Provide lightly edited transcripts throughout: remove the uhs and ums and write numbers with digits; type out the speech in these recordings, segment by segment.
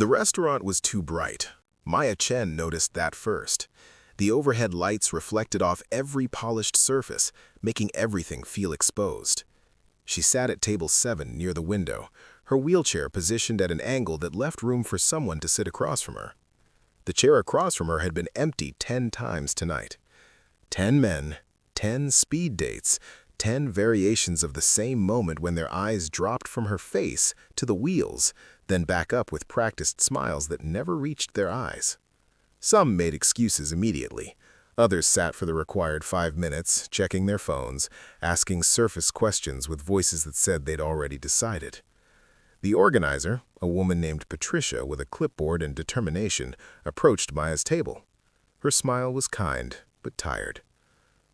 The restaurant was too bright. Maya Chen noticed that first. The overhead lights reflected off every polished surface, making everything feel exposed. She sat at table 7 near the window, her wheelchair positioned at an angle that left room for someone to sit across from her. The chair across from her had been empty 10 times tonight. 10 men, 10 speed dates, 10 variations of the same moment when their eyes dropped from her face to the wheels, then back up with practiced smiles that never reached their eyes. Some made excuses immediately. Others sat for the required 5 minutes, checking their phones, asking surface questions with voices that said they'd already decided. The organizer, a woman named Patricia with a clipboard and determination, approached Maya's table. Her smile was kind, but tired.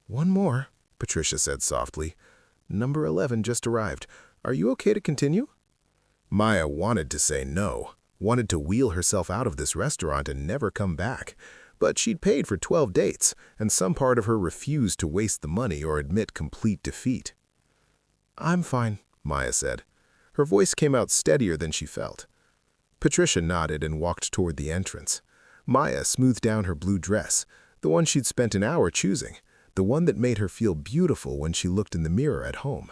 "One more," Patricia said softly. "Number 11 just arrived. Are you okay to continue?" Maya wanted to say no, wanted to wheel herself out of this restaurant and never come back. But she'd paid for 12 dates, and some part of her refused to waste the money or admit complete defeat. "I'm fine," Maya said. Her voice came out steadier than she felt. Patricia nodded and walked toward the entrance. Maya smoothed down her blue dress, the one she'd spent an hour choosing, the one that made her feel beautiful when she looked in the mirror at home.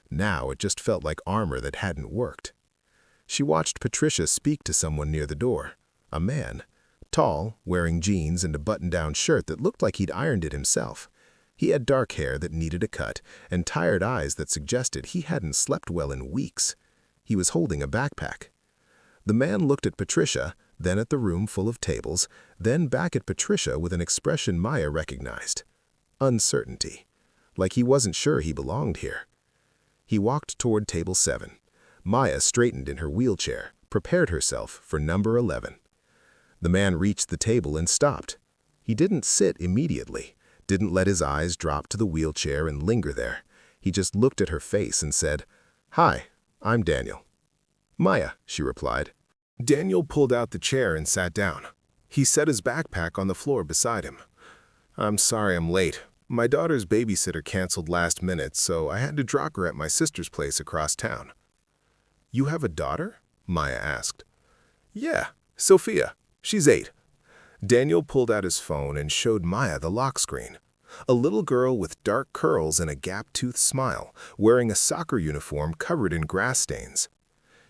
Now it just felt like armor that hadn't worked. She watched Patricia speak to someone near the door, a man. Tall, wearing jeans and a button-down shirt that looked like he'd ironed it himself. He had dark hair that needed a cut and tired eyes that suggested he hadn't slept well in weeks. He was holding a backpack. The man looked at Patricia, then at the room full of tables, then back at Patricia with an expression Maya recognized. Uncertainty. Like he wasn't sure he belonged here. He walked toward table 7. Maya straightened in her wheelchair, prepared herself for number 11. The man reached the table and stopped. He didn't sit immediately, didn't let his eyes drop to the wheelchair and linger there. He just looked at her face and said, "Hi, I'm Daniel." "Maya," she replied. Daniel pulled out the chair and sat down. He set his backpack on the floor beside him. "I'm sorry I'm late. My daughter's babysitter canceled last minute, so I had to drop her at my sister's place across town." "You have a daughter?" Maya asked. "Yeah, Sophia. She's 8. Daniel pulled out his phone and showed Maya the lock screen. A little girl with dark curls and a gap-toothed smile, wearing a soccer uniform covered in grass stains.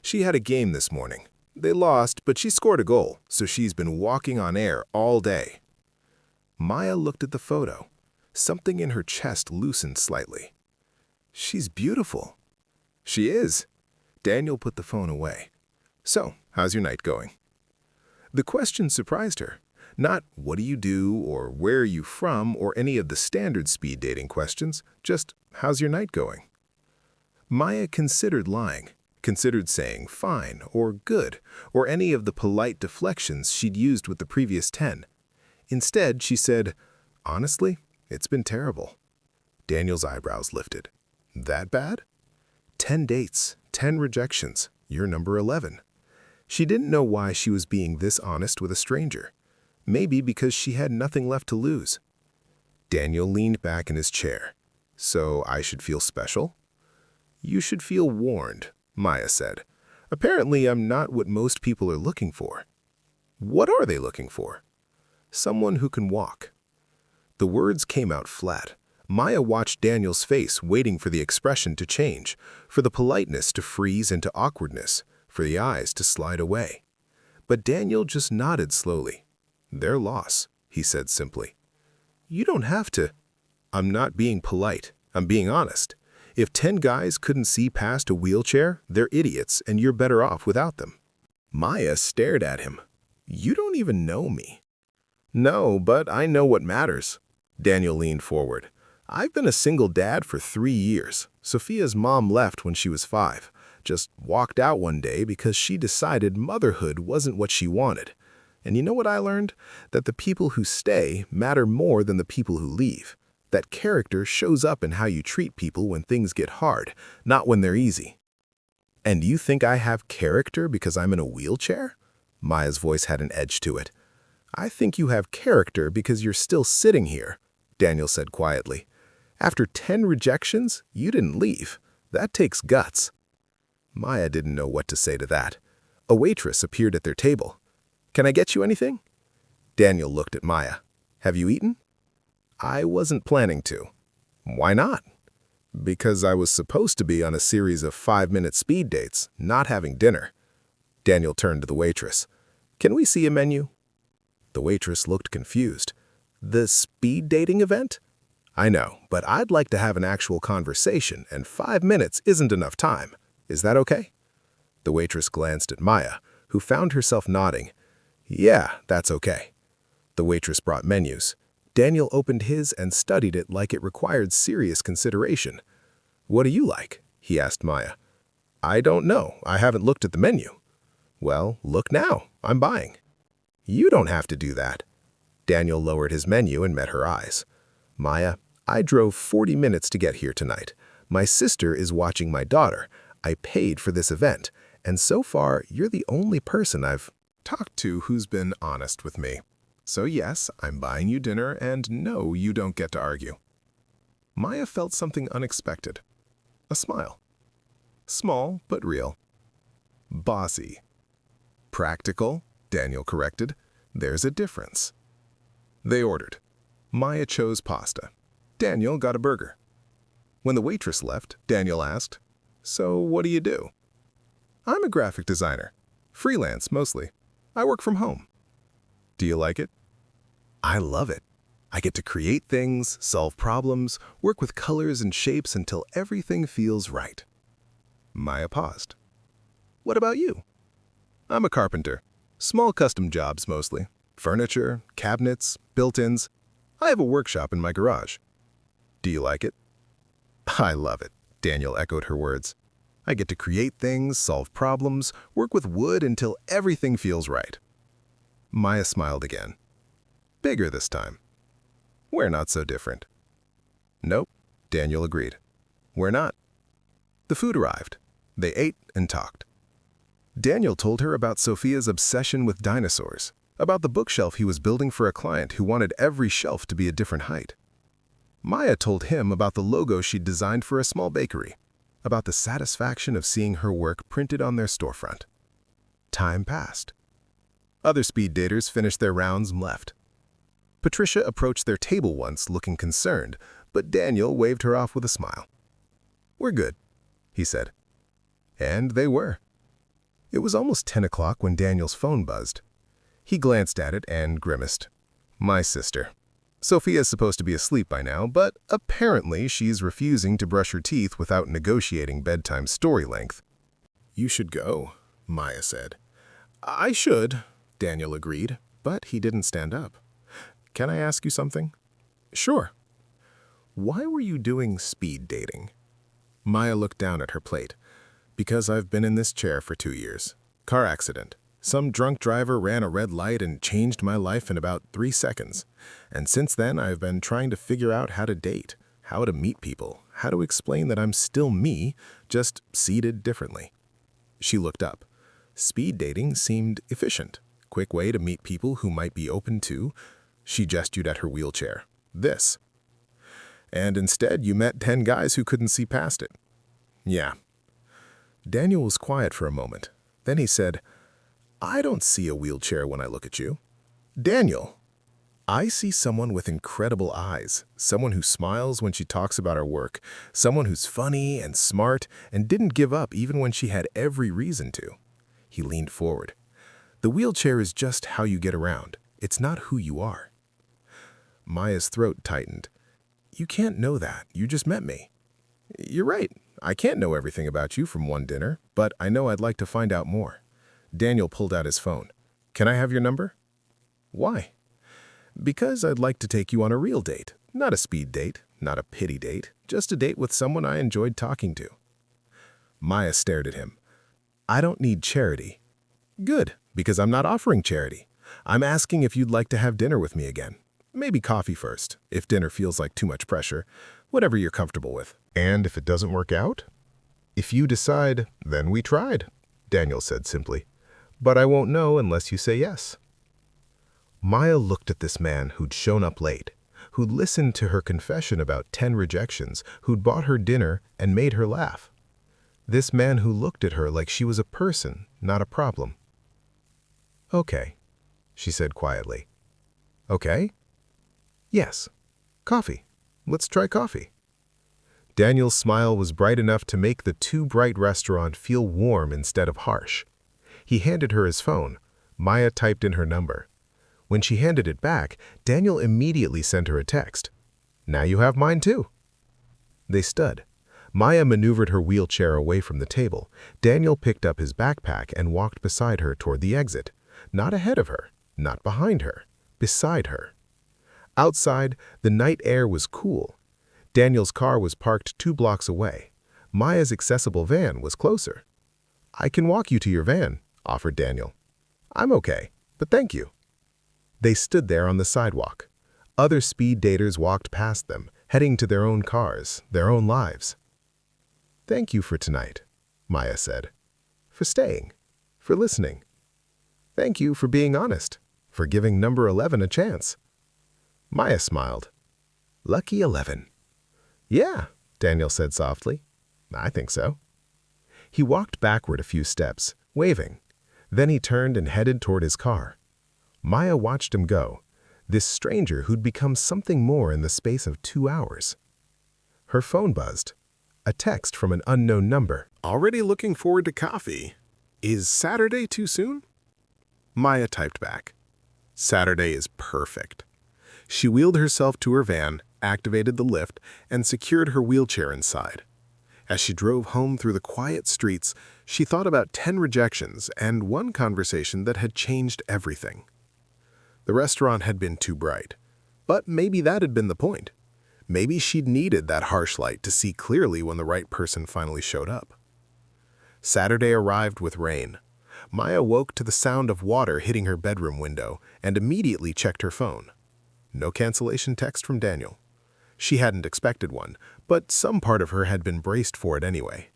She had a game this morning. They lost, but she scored a goal, so she's been walking on air all day. Maya looked at the photo. Something in her chest loosened slightly. "She's beautiful." "She is." Daniel put the phone away. "So, how's your night going?" The question surprised her. Not "what do you do" or "where are you from" or any of the standard speed dating questions, just "how's your night going?" Maya considered lying, considered saying "fine" or "good" or any of the polite deflections she'd used with the previous 10. Instead, she said, "Honestly, it's been terrible." Daniel's eyebrows lifted. "That bad?" 10 dates, 10 rejections. You're number 11. She didn't know why she was being this honest with a stranger. Maybe because she had nothing left to lose. Daniel leaned back in his chair. "So I should feel special?" "You should feel warned," Maya said. "Apparently I'm not what most people are looking for." "What are they looking for?" "Someone who can walk." The words came out flat. Maya watched Daniel's face, waiting for the expression to change, for the politeness to freeze into awkwardness, for the eyes to slide away. But Daniel just nodded slowly. "Their loss," he said simply. "You don't have to." "I'm not being polite. I'm being honest. If 10 guys couldn't see past a wheelchair, they're idiots, and you're better off without them." Maya stared at him. "You don't even know me." "No, but I know what matters." Daniel leaned forward. "I've been a single dad for 3 years. Sophia's mom left when she was 5. Just walked out one day because she decided motherhood wasn't what she wanted. And you know what I learned? That the people who stay matter more than the people who leave. That character shows up in how you treat people when things get hard, not when they're easy." "And you think I have character because I'm in a wheelchair?" Maya's voice had an edge to it. "I think you have character because you're still sitting here," Daniel said quietly. "After 10 rejections, you didn't leave. That takes guts." Maya didn't know what to say to that. A waitress appeared at their table. "Can I get you anything?" Daniel looked at Maya. "Have you eaten?" "I wasn't planning to." "Why not?" "Because I was supposed to be on a series of 5-minute speed dates, not having dinner." Daniel turned to the waitress. "Can we see a menu?" The waitress looked confused. "The speed dating event?" "I know, but I'd like to have an actual conversation, and 5 minutes isn't enough time. Is that okay?" The waitress glanced at Maya, who found herself nodding. "Yeah, that's okay." The waitress brought menus. Daniel opened his and studied it like it required serious consideration. "What do you like?" he asked Maya. "I don't know. I haven't looked at the menu." "Well, look now. I'm buying." "You don't have to do that." Daniel lowered his menu and met her eyes. "Maya, I drove 40 minutes to get here tonight. My sister is watching my daughter. I paid for this event, and so far, you're the only person I've talked to who's been honest with me. So yes, I'm buying you dinner, and no, you don't get to argue." Maya felt something unexpected. A smile. Small, but real. Bossy. Practical, Daniel corrected. There's a difference. They ordered. Maya chose pasta. Daniel got a burger. When the waitress left, Daniel asked, "So what do you do?" "I'm a graphic designer. Freelance, mostly. I work from home." "Do you like it?" "I love it. I get to create things, solve problems, work with colors and shapes until everything feels right." Maya paused. "What about you?" "I'm a carpenter. Small custom jobs, mostly. Furniture, cabinets, built-ins. I have a workshop in my garage." "Do you like it?" "I love it," Daniel echoed her words. "I get to create things, solve problems, work with wood until everything feels right." Maya smiled again. Bigger this time. "We're not so different." "Nope," Daniel agreed. "We're not." The food arrived. They ate and talked. Daniel told her about Sophia's obsession with dinosaurs, about the bookshelf he was building for a client who wanted every shelf to be a different height. Maya told him about the logo she'd designed for a small bakery, about the satisfaction of seeing her work printed on their storefront. Time passed. Other speed daters finished their rounds and left. Patricia approached their table once looking concerned, but Daniel waved her off with a smile. "We're good," he said. And they were. It was almost 10 o'clock when Daniel's phone buzzed. He glanced at it and grimaced. "My sister. Sophia's supposed to be asleep by now, but apparently she's refusing to brush her teeth without negotiating bedtime story length." "You should go," Maya said. "I should," Daniel agreed, but he didn't stand up. "Can I ask you something?" "Sure." "Why were you doing speed dating?" Maya looked down at her plate. "Because I've been in this chair for 2 years. Car accident. Some drunk driver ran a red light and changed my life in about 3 seconds. And since then, I've been trying to figure out how to date, how to meet people, how to explain that I'm still me, just seated differently." She looked up. Speed dating seemed efficient. Quick way to meet people who might be open to. She gestured at her wheelchair. "This." "And instead, you met 10 guys who couldn't see past it." "Yeah." Daniel was quiet for a moment. Then he said, "I don't see a wheelchair when I look at you." "Daniel, I see someone with incredible eyes, someone who smiles when she talks about her work, someone who's funny and smart and didn't give up even when she had every reason to." He leaned forward. "The wheelchair is just how you get around. It's not who you are." Maya's throat tightened. "You can't know that. You just met me." "You're right. I can't know everything about you from one dinner, but I know I'd like to find out more." Daniel pulled out his phone. "Can I have your number?" "Why?" "Because I'd like to take you on a real date. Not a speed date, not a pity date, just a date with someone I enjoyed talking to." Maya stared at him. "I don't need charity." "Good, because I'm not offering charity. I'm asking if you'd like to have dinner with me again. Maybe coffee first, if dinner feels like too much pressure, whatever you're comfortable with." "And if it doesn't work out?" "If you decide, then we tried," Daniel said simply. "But I won't know unless you say yes." Maya looked at this man who'd shown up late, who'd listened to her confession about 10 rejections, who'd bought her dinner and made her laugh. This man who looked at her like she was a person, not a problem. Okay, she said quietly. Okay? Yes. Coffee. Let's try coffee. Daniel's smile was bright enough to make the too bright restaurant feel warm instead of harsh. He handed her his phone. Maya typed in her number. When she handed it back, Daniel immediately sent her a text. Now you have mine too. They stood. Maya maneuvered her wheelchair away from the table. Daniel picked up his backpack and walked beside her toward the exit. Not ahead of her, not behind her, beside her. Outside, the night air was cool. Daniel's car was parked 2 blocks away. Maya's accessible van was closer. I can walk you to your van, offered Daniel. I'm okay, but thank you. They stood there on the sidewalk. Other speed daters walked past them, heading to their own cars, their own lives. Thank you for tonight, Maya said. For staying, for listening. Thank you for being honest, for giving number 11 a chance. Maya smiled. Lucky 11. Yeah, Daniel said softly. I think so. He walked backward a few steps, waving. Then he turned and headed toward his car. Maya watched him go, this stranger who'd become something more in the space of 2 hours. Her phone buzzed. A text from an unknown number. Already looking forward to coffee. Is Saturday too soon? Maya typed back. Saturday is perfect. She wheeled herself to her van, activated the lift, and secured her wheelchair inside. As she drove home through the quiet streets, she thought about 10 rejections and one conversation that had changed everything. The restaurant had been too bright, but maybe that had been the point. Maybe she'd needed that harsh light to see clearly when the right person finally showed up. Saturday arrived with rain. Maya woke to the sound of water hitting her bedroom window and immediately checked her phone. No cancellation text from Daniel. She hadn't expected one, but some part of her had been braced for it anyway.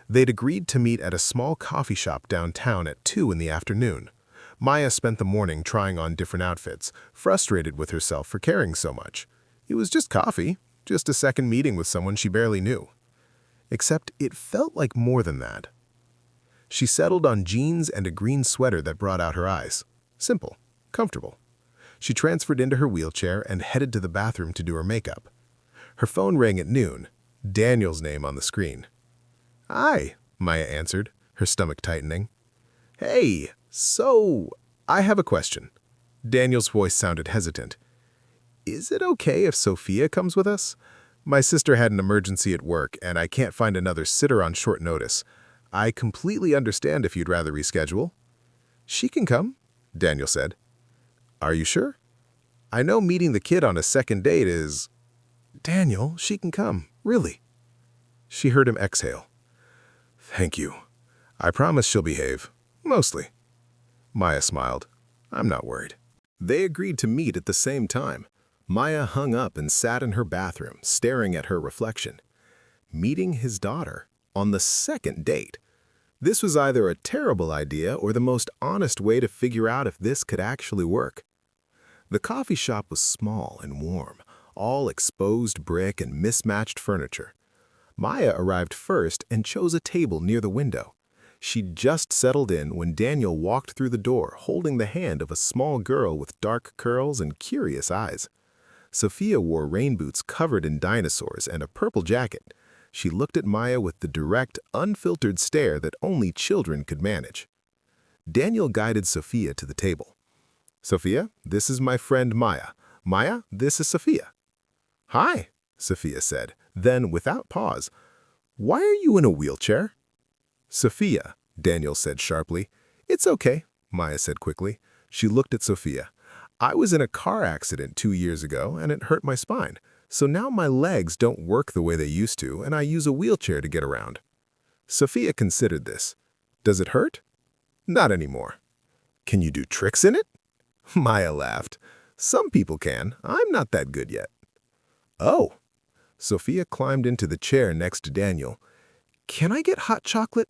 They'd agreed to meet at a small coffee shop downtown at 2 in the afternoon. Maya spent the morning trying on different outfits, frustrated with herself for caring so much. It was just coffee, just a second meeting with someone she barely knew. Except it felt like more than that. She settled on jeans and a green sweater that brought out her eyes. Simple, comfortable. She transferred into her wheelchair and headed to the bathroom to do her makeup. Her phone rang at noon, Daniel's name on the screen. Hi, Maya answered, her stomach tightening. Hey, so, I have a question. Daniel's voice sounded hesitant. Is it okay if Sophia comes with us? My sister had an emergency at work, and I can't find another sitter on short notice. I completely understand if you'd rather reschedule. She can come, Daniel said. Are you sure? I know meeting the kid on a second date is... Daniel, she can come, really. She heard him exhale. Thank you. I promise she'll behave. Mostly. Maya smiled. I'm not worried. They agreed to meet at the same time. Maya hung up and sat in her bathroom, staring at her reflection. Meeting his daughter on the second date. This was either a terrible idea or the most honest way to figure out if this could actually work. The coffee shop was small and warm, all exposed brick and mismatched furniture. Maya arrived first and chose a table near the window. She'd just settled in when Daniel walked through the door holding the hand of a small girl with dark curls and curious eyes. Sophia wore rain boots covered in dinosaurs and a purple jacket. She looked at Maya with the direct, unfiltered stare that only children could manage. Daniel guided Sophia to the table. Sophia, this is my friend Maya. Maya, this is Sophia. Hi, Sophia said. Then, without pause, why are you in a wheelchair? Sophia, Daniel said sharply. It's okay, Maya said quickly. She looked at Sophia. I was in a car accident 2 years ago and it hurt my spine. So now my legs don't work the way they used to and I use a wheelchair to get around. Sophia considered this. Does it hurt? Not anymore. Can you do tricks in it? Maya laughed. Some people can. I'm not that good yet. Oh. Sophia climbed into the chair next to Daniel. Can I get hot chocolate?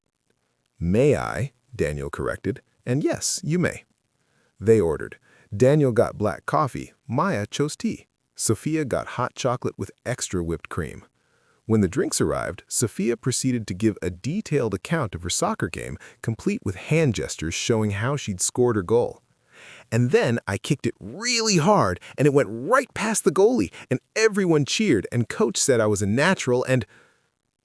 May I? Daniel corrected. And yes, you may. They ordered. Daniel got black coffee. Maya chose tea. Sophia got hot chocolate with extra whipped cream. When the drinks arrived, Sophia proceeded to give a detailed account of her soccer game, complete with hand gestures showing how she'd scored her goal. And then I kicked it really hard, and it went right past the goalie, and everyone cheered, and coach said I was a natural, and...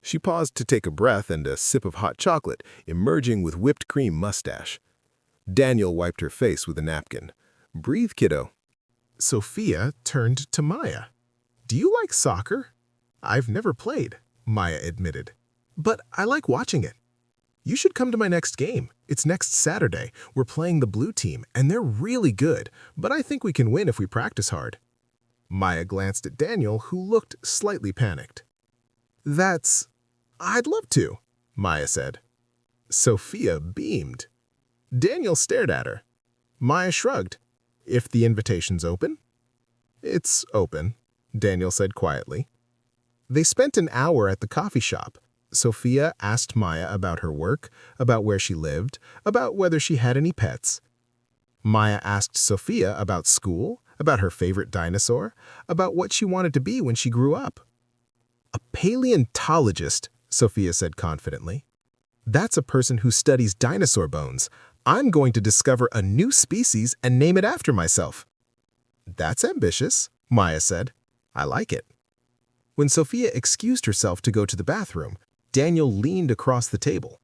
She paused to take a breath and a sip of hot chocolate, emerging with whipped cream mustache. Daniel wiped her face with a napkin. "Breathe, kiddo." Sophia turned to Maya. "Do you like soccer?" "I've never played," Maya admitted. "But I like watching it." "You should come to my next game. It's next Saturday. We're playing the blue team, and they're really good, but I think we can win if we practice hard." Maya glanced at Daniel, who looked slightly panicked. "I'd love to," Maya said. Sophia beamed. Daniel stared at her. Maya shrugged. "If the invitation's open?" "It's open," Daniel said quietly. They spent an hour at the coffee shop. Sophia asked Maya about her work, about where she lived, about whether she had any pets. Maya asked Sophia about school, about her favorite dinosaur, about what she wanted to be when she grew up. "A paleontologist," Sophia said confidently. "That's a person who studies dinosaur bones. I'm going to discover a new species and name it after myself." "That's ambitious," Maya said. "I like it." When Sophia excused herself to go to the bathroom, Daniel leaned across the table.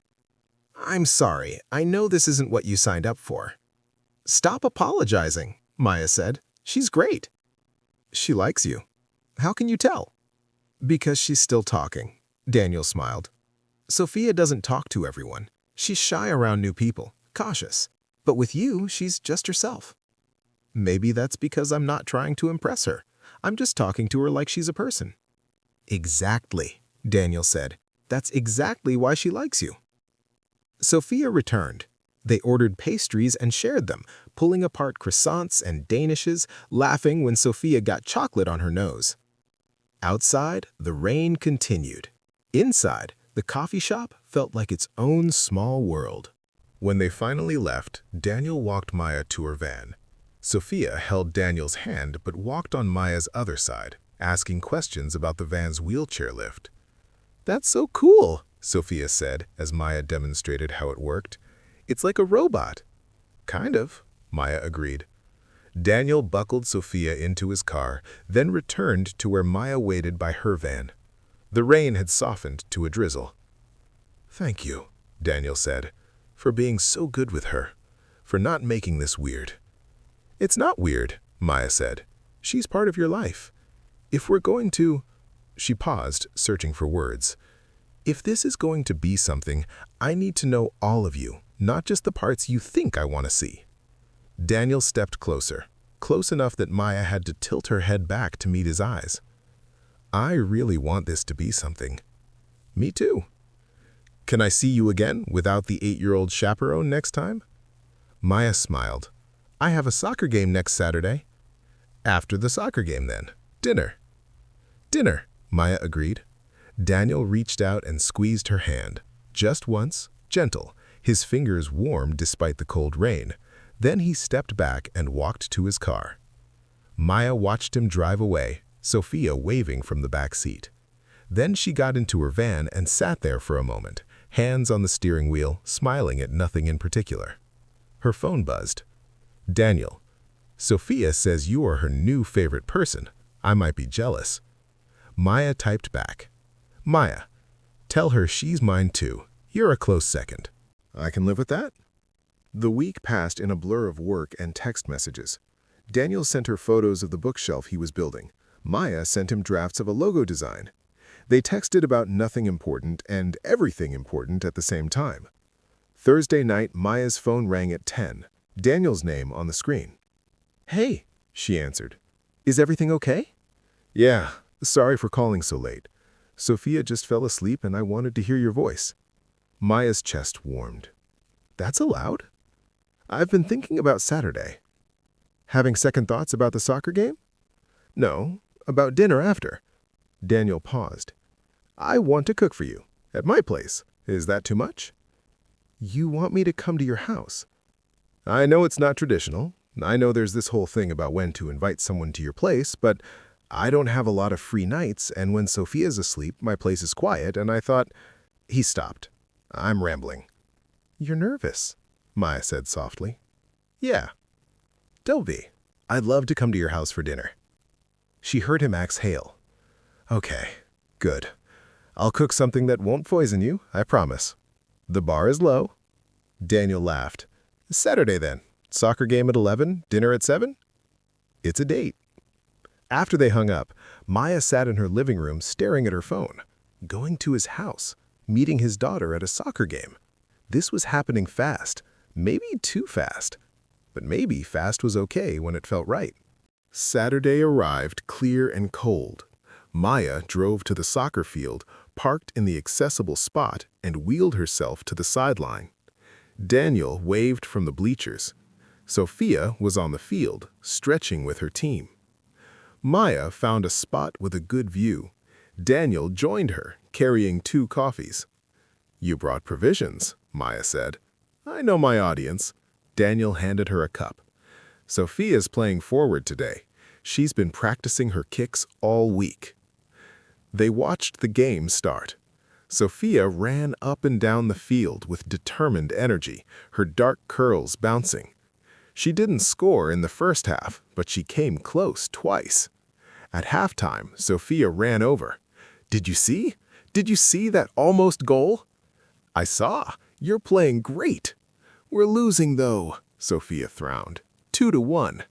"I'm sorry, I know this isn't what you signed up for." "Stop apologizing," Maya said. "She's great." "She likes you. How can you tell?" "Because she's still talking," Daniel smiled. "Sophia doesn't talk to everyone. She's shy around new people, cautious. But with you, she's just herself." "Maybe that's because I'm not trying to impress her. I'm just talking to her like she's a person." "Exactly," Daniel said. "That's exactly why she likes you." Sophia returned. They ordered pastries and shared them, pulling apart croissants and danishes, laughing when Sophia got chocolate on her nose. Outside, the rain continued. Inside, the coffee shop felt like its own small world. When they finally left, Daniel walked Maya to her van. Sophia held Daniel's hand but walked on Maya's other side, asking questions about the van's wheelchair lift. "That's so cool," Sophia said as Maya demonstrated how it worked. "It's like a robot." "Kind of," Maya agreed. Daniel buckled Sophia into his car, then returned to where Maya waited by her van. The rain had softened to a drizzle. "Thank you," Daniel said, "for being so good with her, for not making this weird." "It's not weird," Maya said. "She's part of your life. If we're going to—" She paused, searching for words. "If this is going to be something, I need to know all of you, not just the parts you think I want to see." Daniel stepped closer, close enough that Maya had to tilt her head back to meet his eyes. "I really want this to be something." "Me too." "Can I see you again without the 8-year-old chaperone next time?" Maya smiled. "I have a soccer game next Saturday." "After the soccer game, then. Dinner." "Dinner," Maya agreed. Daniel reached out and squeezed her hand. Just once, gentle, his fingers warm despite the cold rain. Then he stepped back and walked to his car. Maya watched him drive away, Sophia waving from the back seat. Then she got into her van and sat there for a moment, hands on the steering wheel, smiling at nothing in particular. Her phone buzzed. "Daniel, Sophia says you are her new favorite person. I might be jealous." Maya typed back. "Maya, tell her she's mine too. You're a close second." "I can live with that." The week passed in a blur of work and text messages. Daniel sent her photos of the bookshelf he was building. Maya sent him drafts of a logo design. They texted about nothing important and everything important at the same time. Thursday night, Maya's phone rang at 10, Daniel's name on the screen. "Hey," she answered. "Is everything okay?" "Yeah, sorry for calling so late. Sophia just fell asleep and I wanted to hear your voice." Maya's chest warmed. "That's allowed?" "I've been thinking about Saturday." "Having second thoughts about the soccer game?" "No, about dinner after." Daniel paused. "I want to cook for you. At my place. Is that too much?" "You want me to come to your house?" "I know it's not traditional. I know there's this whole thing about when to invite someone to your place, but I don't have a lot of free nights, and when Sophia's asleep, my place is quiet, and I thought—" He stopped. I'm rambling. You're nervous, Maya said softly. Yeah. Don't be. I'd love to come to your house for dinner. She heard him exhale. Okay, good. I'll cook something that won't poison you, I promise. The bar is low. Daniel laughed. Saturday then. Soccer game at 11, dinner at 7? It's a date. After they hung up, Maya sat in her living room staring at her phone. Going to his house, meeting his daughter at a soccer game. This was happening fast, maybe too fast. But maybe fast was okay when it felt right. Saturday arrived clear and cold. Maya drove to the soccer field, parked in the accessible spot, and wheeled herself to the sideline. Daniel waved from the bleachers. Sophia was on the field, stretching with her team. Maya found a spot with a good view. Daniel joined her, carrying 2 coffees. You brought provisions, Maya said. I know my audience. Daniel handed her a cup. Sophia's playing forward today. She's been practicing her kicks all week. They watched the game start. Sophia ran up and down the field with determined energy, her dark curls bouncing. She didn't score in the first half, but she came close twice. At halftime, Sophia ran over. Did you see? Did you see that almost goal? I saw. You're playing great. We're losing, though, Sophia frowned. 2-1.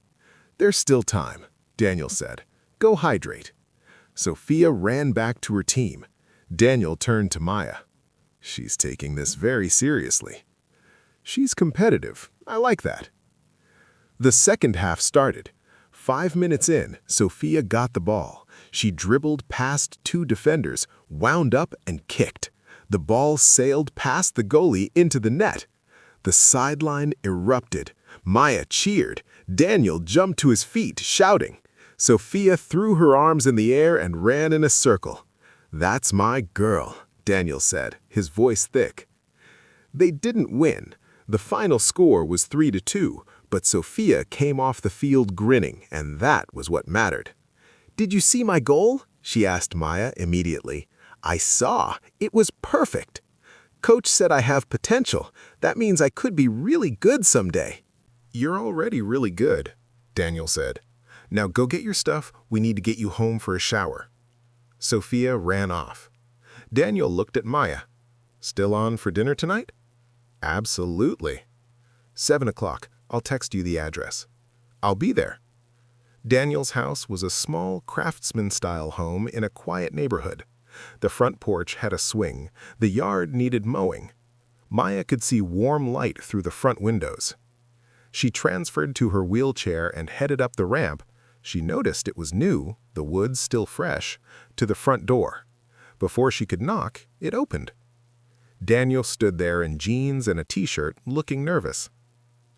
There's still time, Daniel said. Go hydrate. Sophia ran back to her team. Daniel turned to Maya. She's taking this very seriously. She's competitive. I like that. The second half started. 5 minutes in, Sophia got the ball. She dribbled past 2 defenders, wound up and kicked. The ball sailed past the goalie into the net. The sideline erupted. Maya cheered. Daniel jumped to his feet, shouting. Sophia threw her arms in the air and ran in a circle. That's my girl, Daniel said, his voice thick. They didn't win. The final score was 3-2, but Sophia came off the field grinning, and that was what mattered. Did you see my goal? She asked Maya immediately. I saw. It was perfect. Coach said I have potential. That means I could be really good someday. You're already really good, Daniel said. Now go get your stuff. We need to get you home for a shower. Sophia ran off. Daniel looked at Maya. Still on for dinner tonight? Absolutely. 7 o'clock. I'll text you the address. I'll be there. Daniel's house was a small craftsman-style home in a quiet neighborhood. The front porch had a swing. The yard needed mowing. Maya could see warm light through the front windows. She transferred to her wheelchair and headed up the ramp. She noticed it was new, the wood still fresh, to the front door. Before she could knock, it opened. Daniel stood there in jeans and a t-shirt, looking nervous.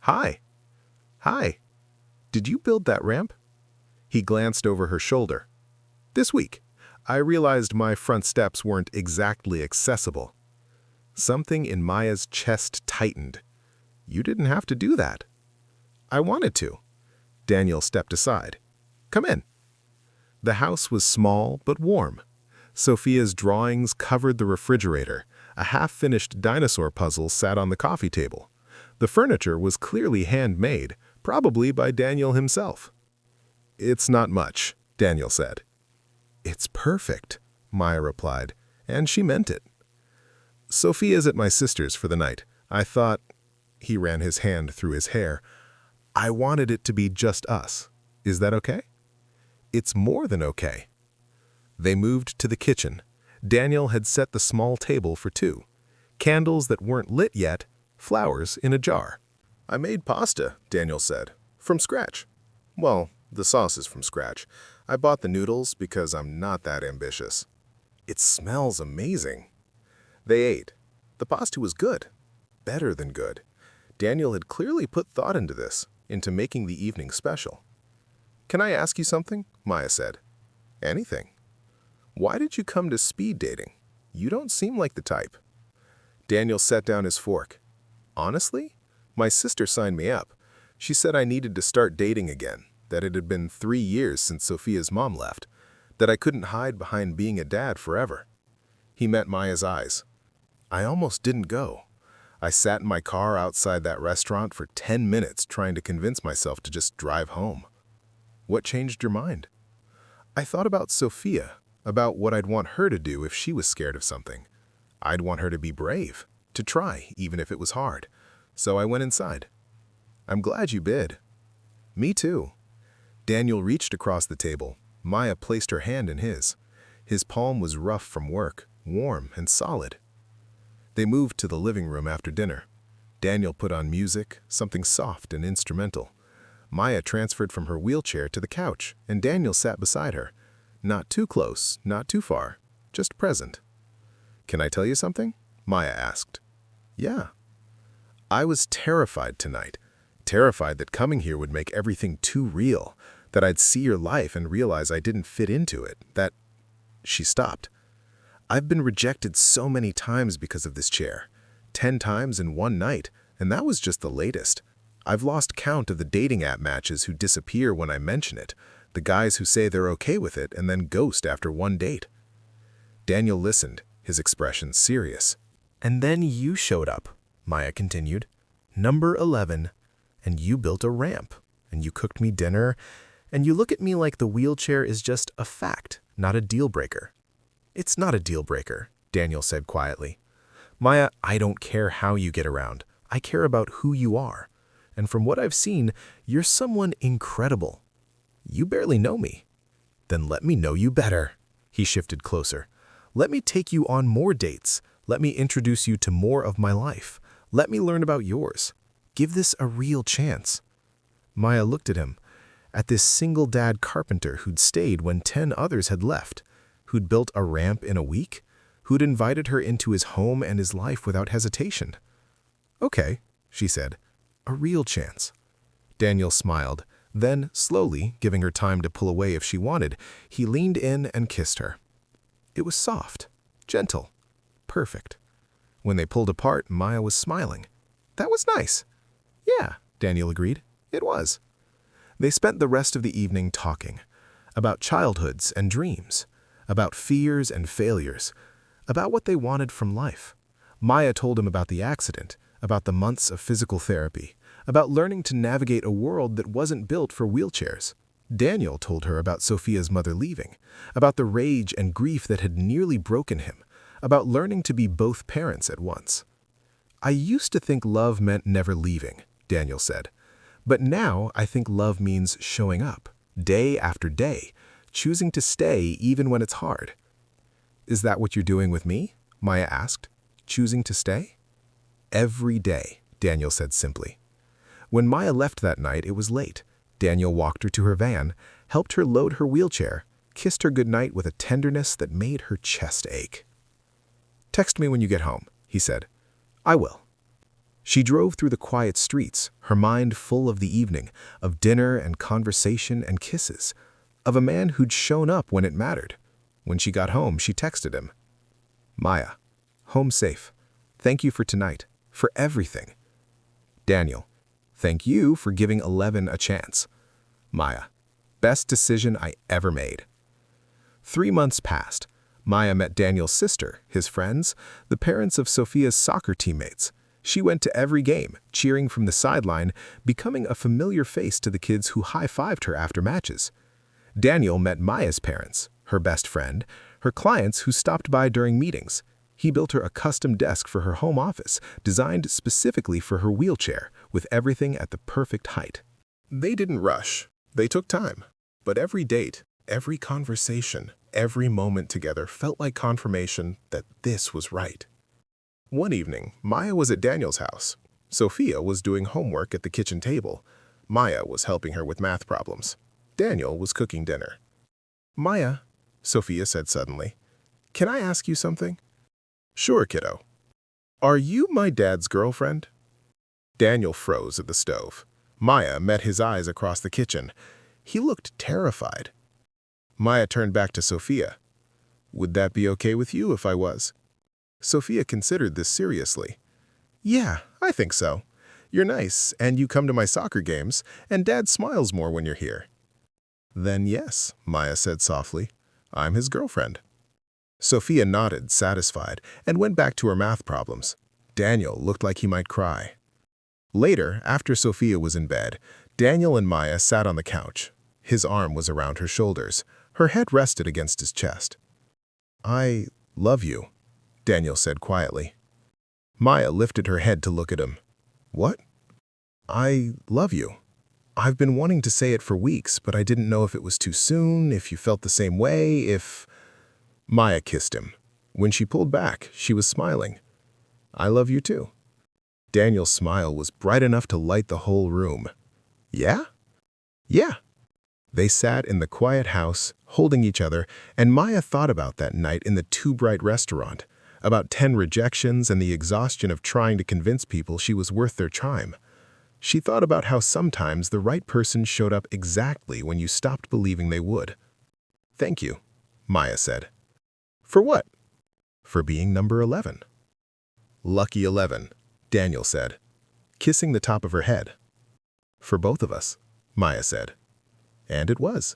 Hi. Hi. Did you build that ramp? He glanced over her shoulder. This week. I realized my front steps weren't exactly accessible. Something in Maya's chest tightened. You didn't have to do that. I wanted to. Daniel stepped aside. Come in. The house was small but warm. Sophia's drawings covered the refrigerator. A half-finished dinosaur puzzle sat on the coffee table. The furniture was clearly handmade, probably by Daniel himself. It's not much, Daniel said. It's perfect, Maya replied, and she meant it. Sophia's at my sister's for the night. I thought, he ran his hand through his hair, I wanted it to be just us. Is that okay? It's more than okay. They moved to the kitchen. Daniel had set the small table for 2. Candles that weren't lit yet, flowers in a jar. I made pasta, Daniel said, from scratch. Well, the sauce is from scratch. I bought the noodles because I'm not that ambitious. It smells amazing. They ate. The pasta was good. Better than good. Daniel had clearly put thought into this, into making the evening special. Can I ask you something? Maya said. Anything. Why did you come to speed dating? You don't seem like the type. Daniel set down his fork. Honestly, my sister signed me up. She said I needed to start dating again, that it had been 3 years since Sophia's mom left. that I couldn't hide behind being a dad forever. He met Maya's eyes. I almost didn't go. I sat in my car outside that restaurant for 10 minutes trying to convince myself to just drive home. What changed your mind? I thought about Sophia, about what I'd want her to do if she was scared of something. I'd want her to be brave, to try, even if it was hard. So I went inside. I'm glad you bid. Me too. Daniel reached across the table. Maya placed her hand in his. His palm was rough from work, warm and solid. They moved to the living room after dinner. Daniel put on music, something soft and instrumental. Maya transferred from her wheelchair to the couch, and Daniel sat beside her. Not too close, not too far, just present. "Can I tell you something?" Maya asked. "Yeah." "I was terrified tonight. Terrified that coming here would make everything too real, that I'd see your life and realize I didn't fit into it, that—" She stopped. "I've been rejected so many times because of this chair. 10 times in one night, and that was just the latest. I've lost count of the dating app matches who disappear when I mention it, the guys who say they're okay with it and then ghost after one date." Daniel listened, his expression serious. "And then you showed up," Maya continued. "Number 11. And you built a ramp, and you cooked me dinner, and you look at me like the wheelchair is just a fact, not a deal breaker." "It's not a deal breaker," Daniel said quietly. "Maya, I don't care how you get around. I care about who you are. And from what I've seen, you're someone incredible. You barely know me." "Then let me know you better." He shifted closer. "Let me take you on more dates. Let me introduce you to more of my life. Let me learn about yours. Give this a real chance." Maya looked at him, at this single dad carpenter who'd stayed when 10 others had left, who'd built a ramp in a week, who'd invited her into his home and his life without hesitation. "Okay," she said, "a real chance." Daniel smiled. Then, slowly, giving her time to pull away if she wanted, he leaned in and kissed her. It was soft, gentle, perfect. When they pulled apart, Maya was smiling. "That was nice." "Yeah," Daniel agreed. "It was." They spent the rest of the evening talking about childhoods and dreams, about fears and failures, about what they wanted from life. Maya told him about the accident, about the months of physical therapy, about learning to navigate a world that wasn't built for wheelchairs. Daniel told her about Sophia's mother leaving, about the rage and grief that had nearly broken him, about learning to be both parents at once. "I used to think love meant never leaving," Daniel said. "But now I think love means showing up, day after day, choosing to stay even when it's hard." "Is that what you're doing with me?" Maya asked. "Choosing to stay?" "Every day," Daniel said simply. When Maya left that night, it was late. Daniel walked her to her van, helped her load her wheelchair, kissed her goodnight with a tenderness that made her chest ache. "Text me when you get home," he said. "I will." She drove through the quiet streets, her mind full of the evening, of dinner and conversation and kisses, of a man who'd shown up when it mattered. When she got home, she texted him. "Maya, home safe. Thank you for tonight, for everything." Daniel, "Thank you for giving 11 a chance." Maya, "Best decision I ever made." 3 months passed. Maya met Daniel's sister, his friends, the parents of Sophia's soccer teammates. She went to every game, cheering from the sideline, becoming a familiar face to the kids who high-fived her after matches. Daniel met Maya's parents, her best friend, her clients who stopped by during meetings. He built her a custom desk for her home office, designed specifically for her wheelchair, with everything at the perfect height. They didn't rush. They took time. But every date, every conversation, every moment together felt like confirmation that this was right. One evening, Maya was at Daniel's house. Sophia was doing homework at the kitchen table. Maya was helping her with math problems. Daniel was cooking dinner. "Maya," Sophia said suddenly, "can I ask you something?" "Sure, kiddo." "Are you my dad's girlfriend?" Daniel froze at the stove. Maya met his eyes across the kitchen. He looked terrified. Maya turned back to Sophia. "Would that be okay with you if I was?" Sophia considered this seriously. "Yeah, I think so. You're nice, and you come to my soccer games, and Dad smiles more when you're here." "Then yes," Maya said softly. I'm his girlfriend. Sophia nodded, satisfied, and went back to her math problems. Daniel looked like he might cry. Later, after Sophia was in bed, Daniel and Maya sat on the couch. His arm was around her shoulders. Her head rested against his chest. I love you, Daniel said quietly. Maya lifted her head to look at him. What? I love you. I've been wanting to say it for weeks, but I didn't know if it was too soon, if you felt the same way, if... Maya kissed him. When she pulled back, she was smiling. I love you too. Daniel's smile was bright enough to light the whole room. Yeah? Yeah. They sat in the quiet house, holding each other, and Maya thought about that night in the Too Bright restaurant, about 10 rejections and the exhaustion of trying to convince people she was worth their time. She thought about how sometimes the right person showed up exactly when you stopped believing they would. Thank you, Maya said. For what? For being number 11. Lucky 11, Daniel said, kissing the top of her head. For both of us, Maya said. And it was.